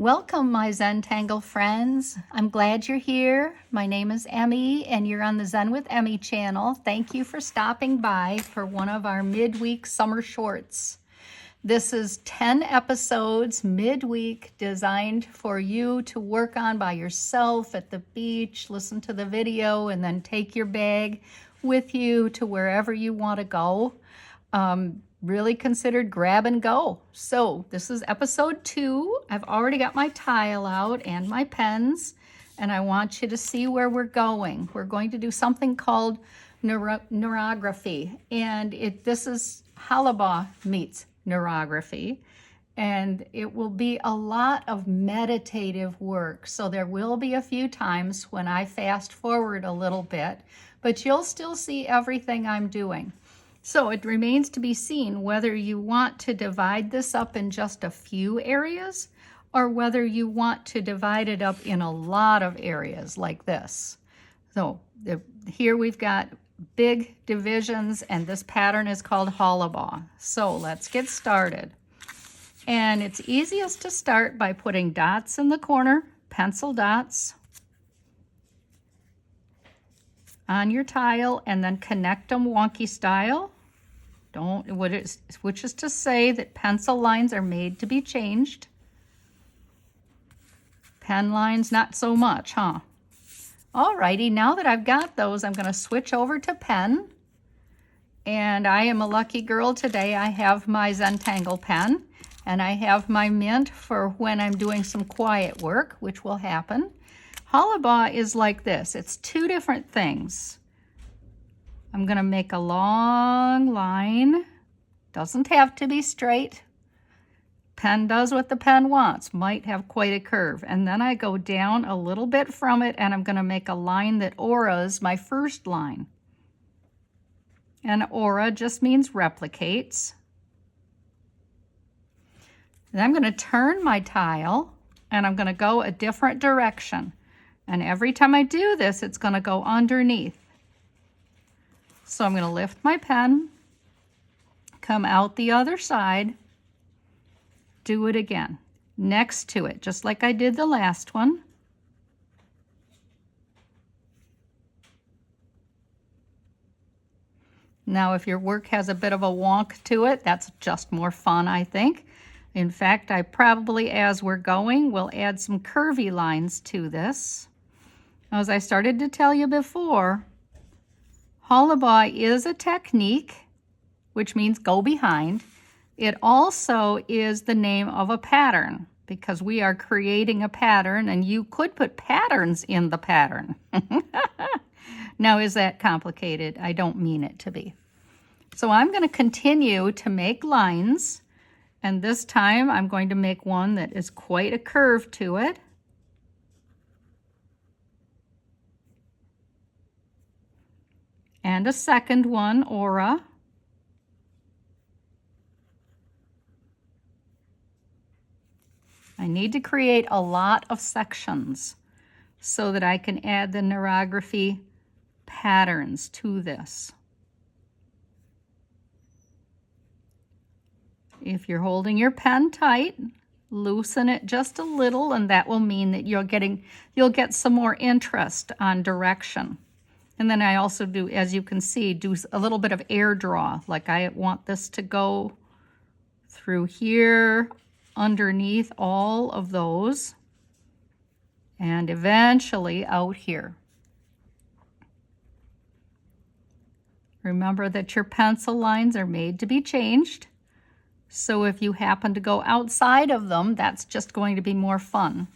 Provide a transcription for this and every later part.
Welcome, my Zentangle friends. I'm glad you're here. My name is Emmy, and you're on the Zen with Emmy channel. Thank you for stopping by for one of our midweek summer shorts. This is 10 episodes midweek designed for you to work on by yourself at the beach, listen to the video, and then take your bag with you to wherever you want to go. Really considered grab and go. So this is episode 2. I've already got my tile out and my pens, and I want you to see where we're going. We're going to do something called neurography, and this is Hollibaugh meets neurography, and it will be a lot of meditative work. So there will be a few times when I fast forward a little bit, but you'll still see everything I'm doing. So it remains to be seen whether you want to divide this up in just a few areas or whether you want to divide it up in a lot of areas like this. So here we've got big divisions, and this pattern is called Hollibaugh. So let's get started. And it's easiest to start by putting dots in the corner, pencil dots on your tile, and then connect them wonky style. Which is to say that pencil lines are made to be changed. Pen lines, not so much, huh? Alrighty, now that I've got those, I'm going to switch over to pen. And I am a lucky girl today. I have my Zentangle pen, and I have my mint for when I'm doing some quiet work, which will happen. Hollibaugh is like this. It's two different things. I'm going to make a long line. Doesn't have to be straight. Pen does what the pen wants. Might have quite a curve. And then I go down a little bit from it, and I'm going to make a line that auras my first line. And aura just means replicates. Then I'm going to turn my tile, and I'm going to go a different direction. And every time I do this, it's going to go underneath. So I'm going to lift my pen, come out the other side, do it again, next to it, just like I did the last one. Now, if your work has a bit of a wonk to it, that's just more fun, I think. In fact, I probably, as we're going, will add some curvy lines to this. As I started to tell you before, Hollibaugh is a technique, which means go behind. It also is the name of a pattern because we are creating a pattern, and you could put patterns in the pattern. Now, is that complicated? I don't mean it to be. So I'm going to continue to make lines, and this time I'm going to make one that is quite a curve to it. And a second one, aura. I need to create a lot of sections so that I can add the neurography patterns to this. If you're holding your pen tight, loosen it just a little, and that will mean that you'll get some more interest on direction. And then I also do, as you can see, do a little bit of air draw. Like I want this to go through here, underneath all of those, and eventually out here. Remember that your pencil lines are made to be changed. So if you happen to go outside of them, that's just going to be more fun.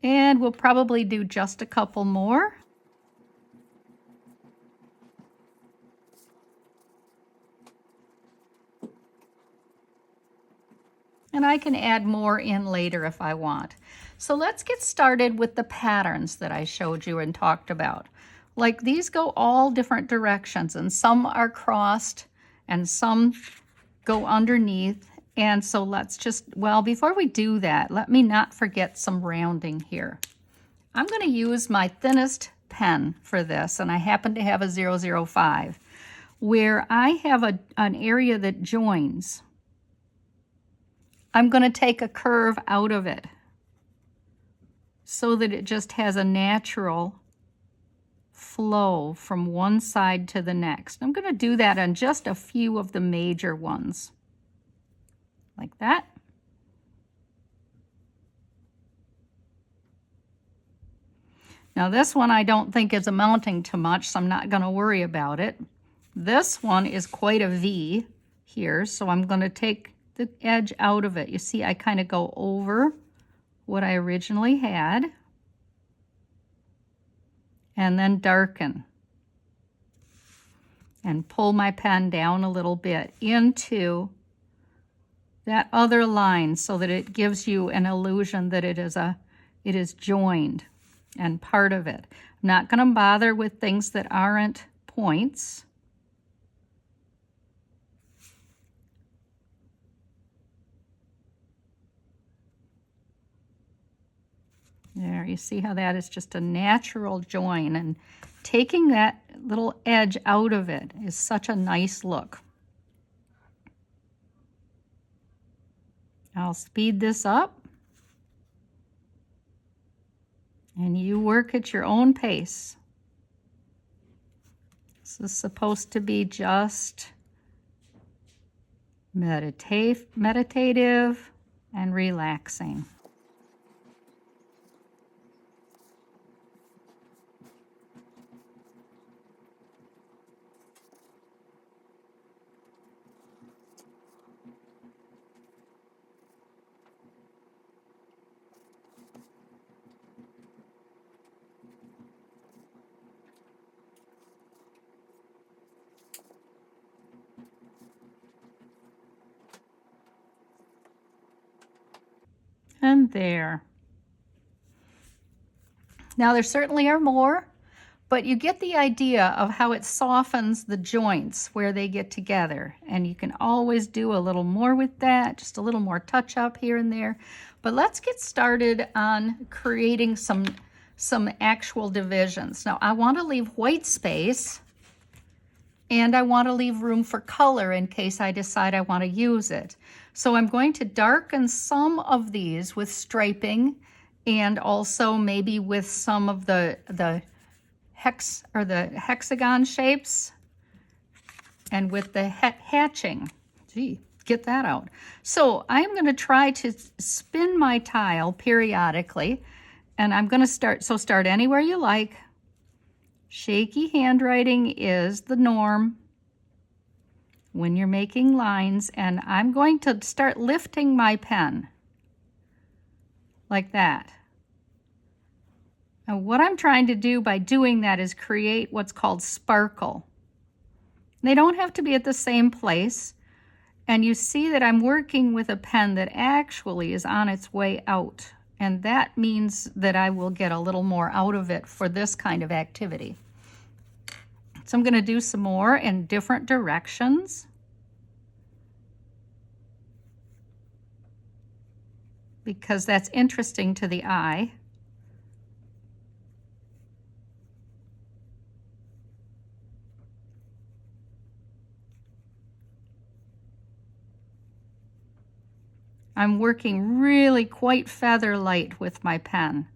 And we'll probably do just a couple more. And I can add more in later if I want. So let's get started with the patterns that I showed you and talked about. Like these go all different directions, and some are crossed and some go underneath. And so let's just, well, before we do that, let me not forget some rounding here. I'm going to use my thinnest pen for this, and I happen to have a 005, where I have an area that joins. I'm going to take a curve out of it so that it just has a natural flow from one side to the next. I'm going to do that on just a few of the major ones, like that. Now this one I don't think is amounting to much, so I'm not going to worry about it. This one is quite a V here, so I'm going to take the edge out of it. You see, I kind of go over what I originally had and then darken and pull my pen down a little bit into that other line so that it gives you an illusion that it is joined and part of it. I'm not going to bother with things that aren't points. There, you see how that is just a natural join, and taking that little edge out of it is such a nice look. I'll speed this up, and you work at your own pace. This is supposed to be just meditative and relaxing. And there. Now there certainly are more, but you get the idea of how it softens the joints where they get together. And you can always do a little more with that, just a little more touch up here and there. But let's get started on creating some actual divisions. Now I want to leave white space, and I want to leave room for color in case I decide I want to use it. So I'm going to darken some of these with striping, and also maybe with some of the hexagon shapes, and with the hatching. Gee, get that out. So I'm going to try to spin my tile periodically, and I'm going to start anywhere you like. Shaky handwriting is the norm when you're making lines, and I'm going to start lifting my pen like that. And what I'm trying to do by doing that is create what's called sparkle. They don't have to be at the same place, and you see that I'm working with a pen that actually is on its way out, and that means that I will get a little more out of it for this kind of activity. So I'm going to do some more in different directions. Because that's interesting to the eye. I'm working really quite feather light with my pen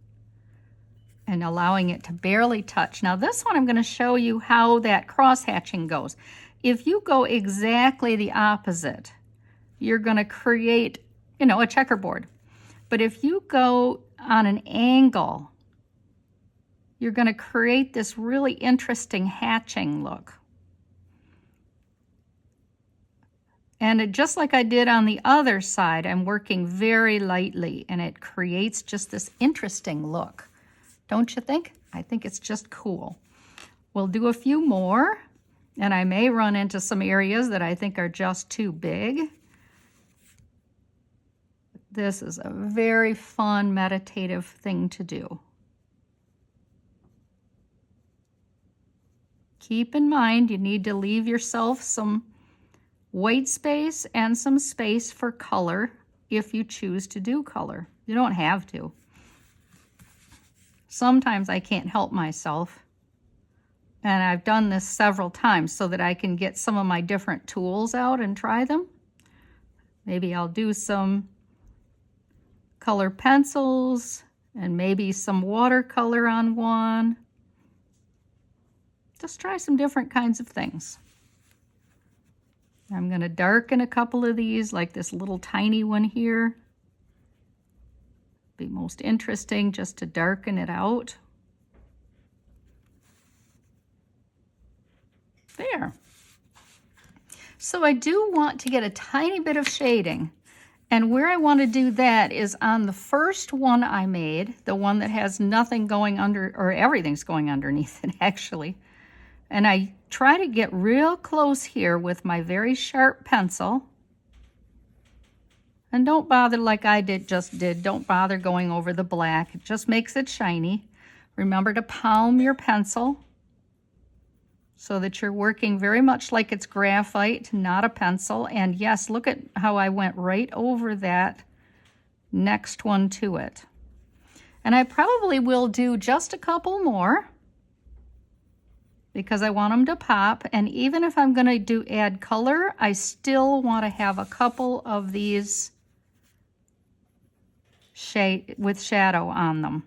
and allowing it to barely touch. Now this one I'm going to show you how that cross hatching goes. If you go exactly the opposite, you're going to create, a checkerboard. But if you go on an angle, you're going to create this really interesting hatching look. And just like I did on the other side, I'm working very lightly, and it creates just this interesting look. Don't you think? I think it's just cool. We'll do a few more, and I may run into some areas that I think are just too big. This is a very fun, meditative thing to do. Keep in mind, you need to leave yourself some white space and some space for color if you choose to do color. You don't have to. Sometimes I can't help myself, and I've done this several times so that I can get some of my different tools out and try them. Maybe I'll do some color pencils and maybe some watercolor on one. Just try some different kinds of things. I'm going to darken a couple of these, like this little tiny one here. Be most interesting just to darken it out. There. So I do want to get a tiny bit of shading. And where I want to do that is on the first one I made, the one that has nothing going under, or everything's going underneath it actually. And I try to get real close here with my very sharp pencil. And don't bother like I just did. Don't bother going over the black. It just makes it shiny. Remember to palm your pencil so that you're working very much like it's graphite, not a pencil. And yes, look at how I went right over that next one to it. And I probably will do just a couple more because I want them to pop. And even if I'm going to add color, I still want to have a couple of these shade with shadow on them.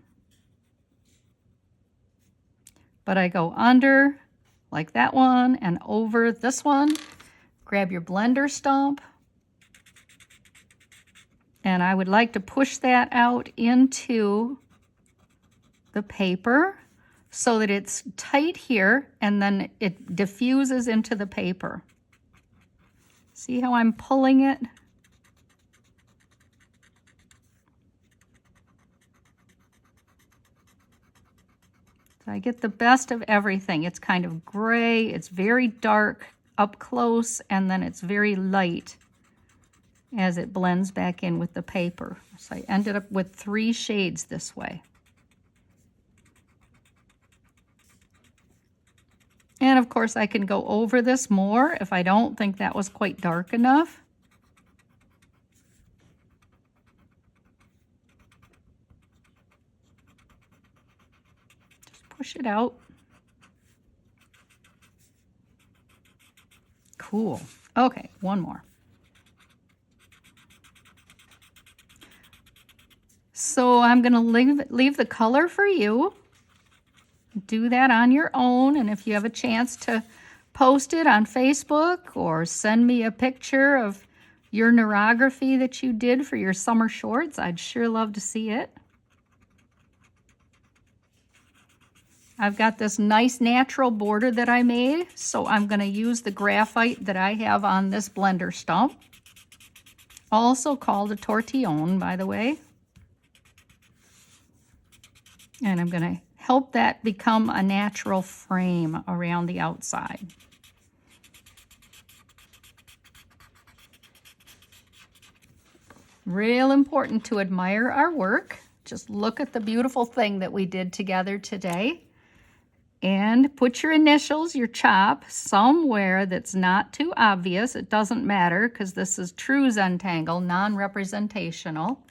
But I go under like that one and over this one. Grab your blender stump. And I would like to push that out into the paper so that it's tight here and then it diffuses into the paper. See how I'm pulling it? So I get the best of everything. It's kind of gray, it's very dark up close, and then it's very light as it blends back in with the paper. So I ended up with 3 shades this way. And of course I can go over this more if I don't think that was quite dark enough. Just push it out. Cool. Okay, one more. So I'm going to leave the color for you. Do that on your own, and if you have a chance to post it on Facebook or send me a picture of your neurography that you did for your summer shorts, I'd sure love to see it. I've got this nice natural border that I made, so I'm going to use the graphite that I have on this blender stump, also called a tortillon, by the way. And I'm going to help that become a natural frame around the outside. Real important to admire our work. Just look at the beautiful thing that we did together today. And put your initials, your chop, somewhere that's not too obvious. It doesn't matter because this is true Zentangle, non-representational.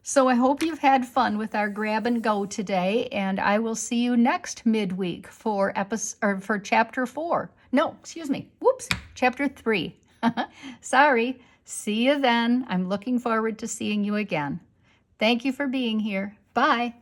So I hope you've had fun with our grab and go today, and I will see you next midweek for chapter 4. No, excuse me. Whoops, chapter 3. Sorry. See you then. I'm looking forward to seeing you again. Thank you for being here. Bye.